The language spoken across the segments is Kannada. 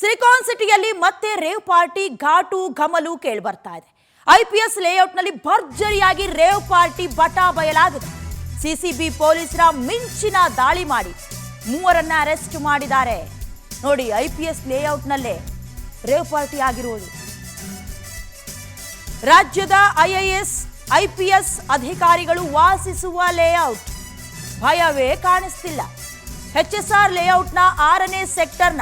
ಸಿಲಿಕಾನ್ ಸಿಟಿಯಲ್ಲಿ ಮತ್ತೆ ರೇವ್ ಪಾರ್ಟಿ ಘಾಟು ಘಮಲು ಕೇಳಿ ಬರ್ತಾ ಇದೆ. ಐಪಿಎಸ್ ಲೇಔಟ್ನಲ್ಲಿ ಭರ್ಜರಿಯಾಗಿ ರೇವ್ ಪಾರ್ಟಿ ಬಟಾ ಬಯಲಾಗಿದೆ. ಸಿಸಿಬಿ ಪೊಲೀಸರ ಮಿಂಚಿನ ದಾಳಿ ಮಾಡಿ ಮೂವರನ್ನ ಅರೆಸ್ಟ್ ಮಾಡಿದ್ದಾರೆ. ನೋಡಿ, ಐಪಿಎಸ್ ಲೇಔಟ್ನಲ್ಲೇ ರೇವ್ ಪಾರ್ಟಿ ಆಗಿರುವುದು. ರಾಜ್ಯದ ಐಎಎಸ್ ಐಪಿಎಸ್ ಅಧಿಕಾರಿಗಳು ವಾಸಿಸುವ ಲೇಔಟ್ ಭಯವೇ ಕಾಣಿಸ್ತಿಲ್ಲ. ಎಚ್ಎಸ್ಆರ್ ಲೇಔಟ್ನ 6ನೇ ಸೆಕ್ಟರ್ನ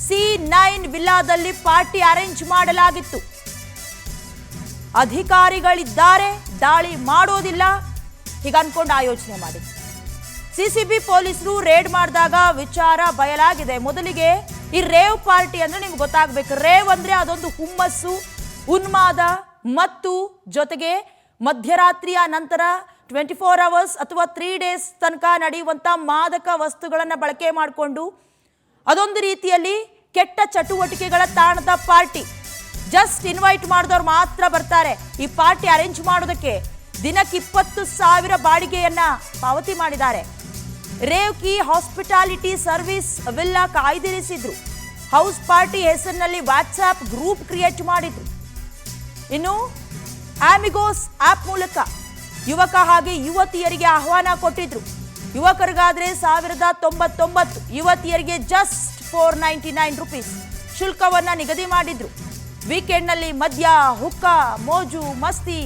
C9 ವಿಲ್ಲಾದಲ್ಲಿ ಪಾರ್ಟಿ ಅರೇಂಜ್ ಮಾಡಲಾಗಿತ್ತು. ಅಧಿಕಾರಿಗಳಿದ್ದಾರೆ, ದಾಳಿ ಮಾಡೋದಿಲ್ಲ ಹೀಗನ್ಕೊಂಡು ಆಯೋಚನೆ ಮಾಡಿದ್ರು. ಸಿಸಿಬಿ ಪೊಲೀಸರು ರೇಡ್ ಮಾಡಿದಾಗ ವಿಚಾರ ಬಯಲಾಗಿದೆ. ಮೊದಲಿಗೆ ಈ ರೇವ್ ಪಾರ್ಟಿ ಅಂದ್ರೆ ನಿಮ್ಗೆ ಗೊತ್ತಾಗಬೇಕು. ರೇವ್ ಅಂದ್ರೆ ಅದೊಂದು ಹುಮ್ಮಸ್ಸು, ಉನ್ಮಾದ ಮತ್ತು ಜೊತೆಗೆ ಮಧ್ಯರಾತ್ರಿಯ ನಂತರ 24 ಅವರ್ಸ್ ಅಥವಾ 3 ಡೇಸ್ ತನಕ ನಡೆಯುವಂಥ ಮಾದಕ ವಸ್ತುಗಳನ್ನು ಬಳಕೆ ಮಾಡಿಕೊಂಡು ಅದೊಂದು ರೀತಿಯಲ್ಲಿ ಕೆಟ್ಟ ಚಟುವಟಿಕೆಗಳ ತಾಣದ ಪಾರ್ಟಿ. ಜಸ್ಟ್ ಇನ್ವೈಟ್ ಮಾಡಿದವ್ರು ಮಾತ್ರ ಬರ್ತಾರೆ. ಈ ಪಾರ್ಟಿ ಅರೇಂಜ್ ಮಾಡೋದಕ್ಕೆ ದಿನಕ್ಕೆ 20,000 ಬಾಡಿಗೆಯನ್ನ ಪಾವತಿ ಮಾಡಿದ್ದಾರೆ. ರೇವ್ ಕಿ ಹಾಸ್ಪಿಟಾಲಿಟಿ ಸರ್ವಿಸ್ ವಿಲ್ಲಾ ಕಾಯ್ದಿರಿಸಿದ್ರು. ಹೌಸ್ ಪಾರ್ಟಿ ಹೆಸರಿನಲ್ಲಿ ವಾಟ್ಸ್ಆಪ್ ಗ್ರೂಪ್ ಕ್ರಿಯೇಟ್ ಮಾಡಿದ್ರು. ಇನ್ನು ಆಮಿಗೋಸ್ ಆಪ್ ಮೂಲಕ ಯುವಕ ಹಾಗೆ ಯುವತಿಯರಿಗೆ ಆಹ್ವಾನ ಕೊಟ್ಟಿದ್ರು. ಯುವಕರಿಗಾದ್ರೆ 1099, ಯುವತಿಯರಿಗೆ ಜಸ್ಟ್ 499 ರೂಪೀಸ್ ಶುಲ್ಕವನ್ನ ನಿಗದಿ ಮಾಡಿದ್ರು. ವೀಕೆಂಡ್ನಲ್ಲಿ ಮದ್ಯ, ಹುಕ್ಕ, ಮೋಜು, ಮಸ್ತಿ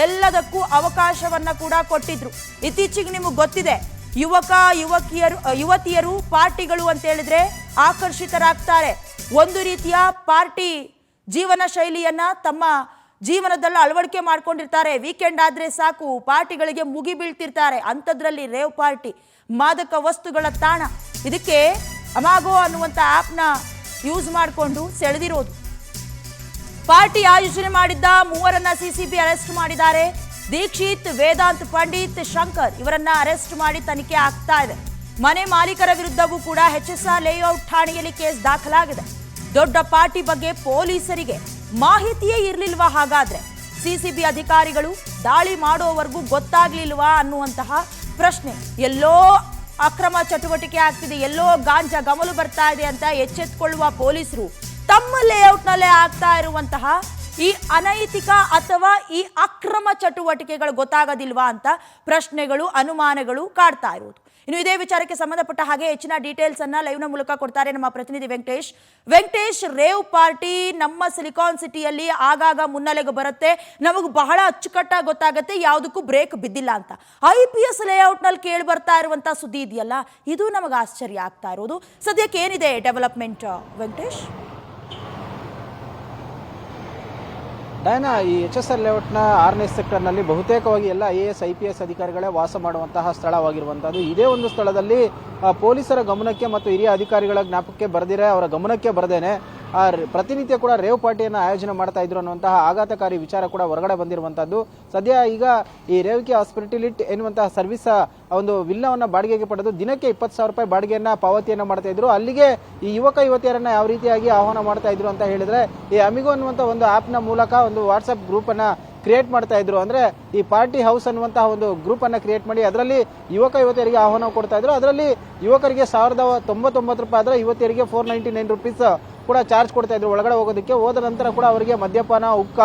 ಎಲ್ಲದಕ್ಕೂ ಅವಕಾಶವನ್ನ ಕೂಡ ಕೊಟ್ಟಿದ್ರು. ಇತ್ತೀಚೆಗೆ ನಿಮಗೆ ಗೊತ್ತಿದೆ, ಯುವತಿಯರು ಪಾರ್ಟಿಗಳು ಅಂತ ಹೇಳಿದ್ರೆ ಆಕರ್ಷಿತರಾಗ್ತಾರೆ. ಒಂದು ರೀತಿಯ ಪಾರ್ಟಿ ಜೀವನ ಶೈಲಿಯನ್ನ ತಮ್ಮ ಜೀವನದಲ್ಲಿ ಅಳವಡಿಕೆ ಮಾಡ್ಕೊಂಡಿರ್ತಾರೆ. ವೀಕೆಂಡ್ ಆದ್ರೆ ಸಾಕು ಪಾರ್ಟಿಗಳಿಗೆ ಮುಗಿ ಬೀಳ್ತಿರ್ತಾರೆ. ಅಂಥದ್ರಲ್ಲಿ ರೇವ್ ಪಾರ್ಟಿ ಮಾದಕ ವಸ್ತುಗಳ ತಾಣ. ಇದಕ್ಕೆ ಅಮಾಗೋ ಅನ್ನುವಂಥ ಆ್ಯಪ್ನ ಯೂಸ್ ಮಾಡಿಕೊಂಡು ಸೆಳೆದಿರೋದು. ಪಾರ್ಟಿ ಆಯೋಜನೆ ಮಾಡಿದ್ದ ಮೂವರನ್ನ ಸಿಸಿಬಿ ಅರೆಸ್ಟ್ ಮಾಡಿದ್ದಾರೆ. ದೀಕ್ಷಿತ್, ವೇದಾಂತ್, ಪಂಡಿತ್, ಶಂಕರ್ ಇವರನ್ನ ಅರೆಸ್ಟ್ ಮಾಡಿ ತನಿಖೆ ಆಗ್ತಾ ಇದೆ. ಮನೆ ಮಾಲೀಕರ ವಿರುದ್ಧವೂ ಕೂಡ ಎಚ್ಎಸ್ಆರ್ ಲೇಔಟ್ ಠಾಣೆಯಲ್ಲಿ ಕೇಸ್ ದಾಖಲಾಗಿದೆ. ದೊಡ್ಡ ಪಾರ್ಟಿ ಬಗ್ಗೆ ಪೊಲೀಸರಿಗೆ ಮಾಹಿತಿಯೇ ಇರಲಿಲ್ವಾ? ಹಾಗಾದ್ರೆ ಸಿಸಿಬಿ ಅಧಿಕಾರಿಗಳು ದಾಳಿ ಮಾಡೋವರೆಗೂ ಗೊತ್ತಾಗ್ಲಿಲ್ವಾ ಅನ್ನುವಂತಹ ಪ್ರಶ್ನೆ. ಎಲ್ಲೋ ಅಕ್ರಮ ಚಟುವಟಿಕೆ ಆಗ್ತಿದೆ, ಎಲ್ಲೋ ಗಾಂಜಾ ಗಮಲು ಬರ್ತಾ ಇದೆ ಅಂತ ಎಚ್ಚೆತ್ತುಕೊಳ್ಳುವ ಪೊಲೀಸರು ತಮ್ಮ ಲೇಔಟ್ನಲ್ಲೇ ಆಗ್ತಾ ಇರುವಂತಹ ಈ ಅನೈತಿಕ ಅಥವಾ ಈ ಅಕ್ರಮ ಚಟುವಟಿಕೆಗಳು ಗೊತ್ತಾಗೋದಿಲ್ವಾ ಅಂತ ಪ್ರಶ್ನೆಗಳು, ಅನುಮಾನಗಳು ಕಾಡ್ತಾ ಇರುವುದು. ಇನ್ನು ಇದೇ ವಿಚಾರಕ್ಕೆ ಸಂಬಂಧಪಟ್ಟ ಹಾಗೆ ಹೆಚ್ಚಿನ ಡೀಟೇಲ್ಸ್ ಅನ್ನ ಲೈವ್ನ ಮೂಲಕ ಕೊಡ್ತಾರೆ ನಮ್ಮ ಪ್ರತಿನಿಧಿ ವೆಂಕಟೇಶ್. ರೇವ್ ಪಾರ್ಟಿ ನಮ್ಮ ಸಿಲಿಕಾನ್ ಸಿಟಿಯಲ್ಲಿ ಆಗಾಗ ಮುನ್ನೆಲೆಗೆ ಬರುತ್ತೆ. ನಮಗೆ ಬಹಳ ಅಚ್ಚುಕಟ್ಟಾಗಿ ಗೊತ್ತಾಗುತ್ತೆ ಯಾವುದಕ್ಕೂ ಬ್ರೇಕ್ ಬಿದ್ದಿಲ್ಲ ಅಂತ. ಐಪಿಎಸ್ ಲೇಔಟ್ನಲ್ಲಿ ಕೇಳಿ ಬರ್ತಾ ಇರುವಂತ ಸುದ್ದಿ ಇದೆಯಲ್ಲ, ಇದು ನಮಗೆ ಆಶ್ಚರ್ಯ ಆಗ್ತಾ ಇರೋದು. ಸದ್ಯಕ್ಕೆ ಏನಿದೆ ಡೆವಲಪ್ಮೆಂಟ್ ವೆಂಕಟೇಶ್? ಡಯನಾ, ಈ ಎಚ್ಎಸ್ಆರ್ ಲೇಔಟ್ನ 6ನೇ ಸೆಕ್ಟರ್ನಲ್ಲಿ ಬಹುತೇಕವಾಗಿ ಎಲ್ಲ IAS IPS ಅಧಿಕಾರಿಗಳೇ ವಾಸ ಮಾಡುವಂತಹ ಸ್ಥಳವಾಗಿರುವಂಥದ್ದು. ಇದೇ ಒಂದು ಸ್ಥಳದಲ್ಲಿ ಪೊಲೀಸರ ಗಮನಕ್ಕೆ ಮತ್ತು ಹಿರಿಯ ಅಧಿಕಾರಿಗಳ ಜ್ಞಾಪಕಕ್ಕೆ ಬರೆದಿರೆ ಅವರ ಗಮನಕ್ಕೆ ಬರದೇನೆ ಪ್ರತಿನಿತ್ಯ ಕೂಡ ರೇವ್ ಪಾರ್ಟಿಯನ್ನು ಆಯೋಜನೆ ಮಾಡ್ತಾ ಇದ್ರು ಅನ್ನುವಂತಹ ಆಘಾತಕಾರಿ ವಿಚಾರ ಕೂಡ ಹೊರಗಡೆ ಬಂದಿರುವಂತದ್ದು. ಸದ್ಯ ಈಗ ಈ ರೇವ್ ಕಿ ಹಾಸ್ಪಿಟಾಲಿಟಿ ಎನ್ನುವಂತಹ ಸರ್ವಿಸ್ ಒಂದು ವಿಲ್ಲಾವನ್ನ ಬಾಡಿಗೆಗೆ ಪಡೆದು ದಿನಕ್ಕೆ 20,000 ರೂಪಾಯಿ ಬಾಡಿಗೆಯನ್ನ ಪಾವತಿಯನ್ನ ಮಾಡ್ತಾ ಇದ್ರು. ಅಲ್ಲಿಗೆ ಈ ಯುವತಿಯರನ್ನ ಯಾವ ರೀತಿಯಾಗಿ ಆಹ್ವಾನ ಮಾಡ್ತಾ ಇದ್ರು ಅಂತ ಹೇಳಿದ್ರೆ, ಈ ಅಮಿಗೋ ಅನ್ನುವಂತ ಒಂದು ಆಪ್ ನ ಮೂಲಕ ಒಂದು ವಾಟ್ಸ್ಆಪ್ ಗ್ರೂಪ್ ಅನ್ನ ಕ್ರಿಯೇಟ್ ಮಾಡ್ತಾ ಇದ್ರು. ಅಂದ್ರೆ ಈ ಪಾರ್ಟಿ ಹೌಸ್ ಅನ್ನುವಂತಹ ಒಂದು ಗ್ರೂಪ್ ಅನ್ನ ಕ್ರಿಯೇಟ್ ಮಾಡಿ ಅದರಲ್ಲಿ ಯುವತಿಯರಿಗೆ ಆಹ್ವಾನ ಕೊಡ್ತಾ ಇದ್ರು. ಅದರಲ್ಲಿ ಯುವಕರಿಗೆ 1099 ರೂಪಾಯಿ ಆದ್ರೆ ಯುವತಿಯರಿಗೆ 499 ರೂಪೀಸ್ ಕೂಡ ಚಾರ್ಜ್ ಕೊಡ್ತಾ ಇದ್ರು ಒಳಗಡೆ ಹೋಗೋದಕ್ಕೆ. ಹೋದ ನಂತರ ಕೂಡ ಅವರಿಗೆ ಮದ್ಯಪಾನ, ಹುಕ್ಕ,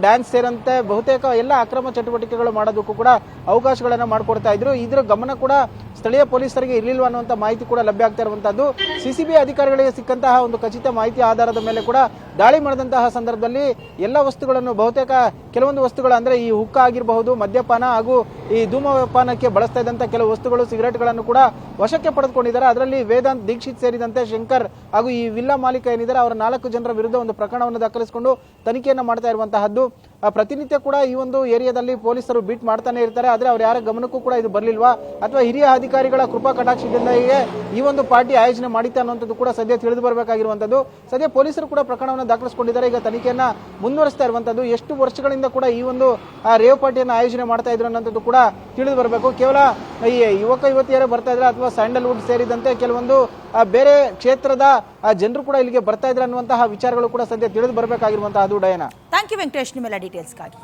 ಡ್ಯಾನ್ಸ್ ಸೇರಂತೆ ಬಹುತೇಕ ಎಲ್ಲ ಅಕ್ರಮ ಚಟುವಟಿಕೆಗಳು ಮಾಡೋದಕ್ಕೂ ಕೂಡ ಅವಕಾಶಗಳನ್ನ ಮಾಡಿಕೊಡ್ತಾ ಇದ್ರು. ಇದ್ರ ಗಮನ ಕೂಡ ಸ್ಥಳೀಯ ಪೊಲೀಸರಿಗೆ ಇರಲಿಲ್ವ ಅನ್ನುವಂಥ ಮಾಹಿತಿ ಕೂಡ ಲಭ್ಯ ಆಗ್ತಾ ಇರುವಂತದ್ದು. ಸಿಸಿಬಿ ಅಧಿಕಾರಿಗಳಿಗೆ ಸಿಕ್ಕಂತಹ ಒಂದು ಖಚಿತ ಮಾಹಿತಿ ಆಧಾರದ ಮೇಲೆ ಕೂಡ ದಾಳಿ ಮಾಡಿದಂತಹ ಸಂದರ್ಭದಲ್ಲಿ ಎಲ್ಲ ವಸ್ತುಗಳನ್ನು ಬಹುತೇಕ ಕೆಲವೊಂದು ವಸ್ತುಗಳು ಅಂದ್ರೆ ಈ ಹುಕ್ಕ ಆಗಿರಬಹುದು, ಮದ್ಯಪಾನ ಹಾಗೂ ಈ ಧೂಮಪಾನಕ್ಕೆ ಬಳಸ್ತಾ ಇದ್ದಂತ ಕೆಲವು ವಸ್ತುಗಳು, ಸಿಗರೆಟ್ಗಳನ್ನು ಕೂಡ ವಶಕ್ಕೆ ಪಡೆದುಕೊಂಡಿದ್ದಾರೆ. ಅದರಲ್ಲಿ ವೇದಾಂತ್, ದೀಕ್ಷಿತ್ ಸೇರಿದಂತೆ ಶಂಕರ್ ಹಾಗೂ ಈ ವಿಲ್ಲಾ ಮಾಲೀಕ ಏನಿದ್ದಾರೆ ಅವರ 4 ಜನರ ವಿರುದ್ಧ ಒಂದು ಪ್ರಕರಣವನ್ನು ದಾಖಲಿಸಿಕೊಂಡು ತನಿಖೆಯನ್ನು ಮಾಡ್ತಾ ಇರುವಂತಹದ್ದು. ಪ್ರತಿನಿತ್ಯ ಕೂಡ ಈ ಒಂದು ಏರಿಯಾದಲ್ಲಿ ಪೊಲೀಸರು ಬೀಟ್ ಮಾಡ್ತಾನೆ ಇರ್ತಾರೆ. ಆದ್ರೆ ಅವ್ರ ಯಾರ ಗಮನಕ್ಕೂ ಕೂಡ ಇದು ಬರ್ಲಿಲ್ವಾ ಅಥವಾ ಹಿರಿಯ ಅಧಿಕಾರಿಗಳ ಕೃಪಾ ಕಟಾಕ್ಷದಿಂದ ಈ ಒಂದು ಪಾರ್ಟಿ ಆಯೋಜನೆ ಮಾಡಿತಾ ಅನ್ನುವಂಥದ್ದು ಕೂಡ ಸದ್ಯ ತಿಳಿದು ಬರಬೇಕಾಗಿರುವಂತದ್ದು. ಸದ್ಯ ಪೊಲೀಸರು ಕೂಡ ಪ್ರಕರಣವನ್ನು ದಾಖಲಿಸಿಕೊಂಡಿದ್ದಾರೆ. ಈಗ ತನಿಖೆಯನ್ನ ಮುಂದುವರಿಸ್ತಾ ಇರುವಂತದ್ದು. ಎಷ್ಟು ವರ್ಷಗಳಿಂದ ಕೂಡ ಈ ಒಂದು ರೇವ್ ಪಾರ್ಟಿಯನ್ನು ಆಯೋಜನೆ ಮಾಡ್ತಾ ಇದ್ರು ಅನ್ನೋದು ಕೂಡ ತಿಳಿದು ಬರಬೇಕು. ಕೇವಲ ಈ ಯುವತಿಯರೇ ಬರ್ತಾ ಇದ್ರೆ ಅಥವಾ ಸ್ಯಾಂಡಲ್ವುಡ್ ಸೇರಿದಂತೆ ಕೆಲವೊಂದು ಬೇರೆ ಕ್ಷೇತ್ರದ ಜನರು ಕೂಡ ಇಲ್ಲಿಗೆ ಬರ್ತಾ ಇದ್ರೆ ಅನ್ನುವಂತಹ ವಿಚಾರಗಳು ಕೂಡ ಸದ್ಯ ತಿಳಿದು ಬರಬೇಕಾಗಿರುವಂತಹದ್ದು. ಡಯನಾ, ಥ್ಯಾಂಕ್ ಯು ವೆಂಕಟೇಶ್ ನಿಮ್ಮೆಲ್ಲ ಡೀಟೇಲ್ಸ್ಗಾಗಿ.